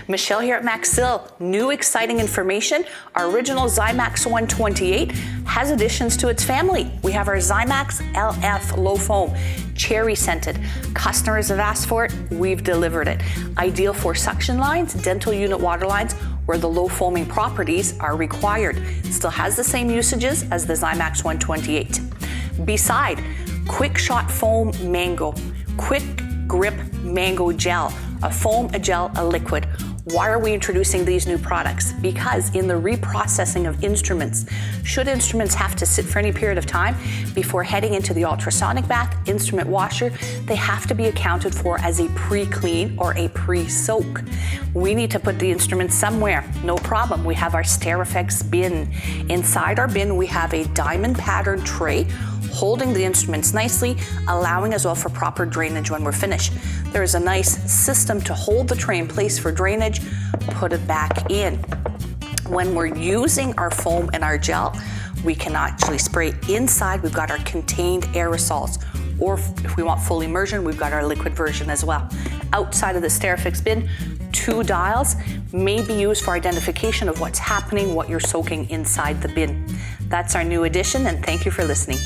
Michelle here at Maxil. New exciting information. Our original Zymax 128 has additions to its family. We have our Zymax LF low foam, cherry scented. Customers have asked for it, we've delivered it. Ideal for suction lines, dental unit water lines, where the low foaming properties are required. It still has the same usages as the Zymax 128. Beside, quick shot foam mango, quick grip mango gel, a foam, a gel, a liquid. Why are we introducing these new products? Because in the reprocessing of instruments, should instruments have to sit for any period of time before heading into the ultrasonic bath, instrument washer, they have to be accounted for as a pre-clean or a pre-soak. We need to put the instruments somewhere. No problem. We have our SteriFX bin. Inside our bin, we have a diamond pattern tray holding the instruments nicely, allowing as well for proper drainage when we're finished. There is a nice system to hold the tray in place for drainage, put it back in. When we're using our foam and our gel, we can actually spray inside. We've got our contained aerosols, or if we want full immersion, we've got our liquid version as well. Outside of the SteriFX bin, 2 dials may be used for identification of what's happening, what you're soaking inside the bin. That's our new addition, and thank you for listening.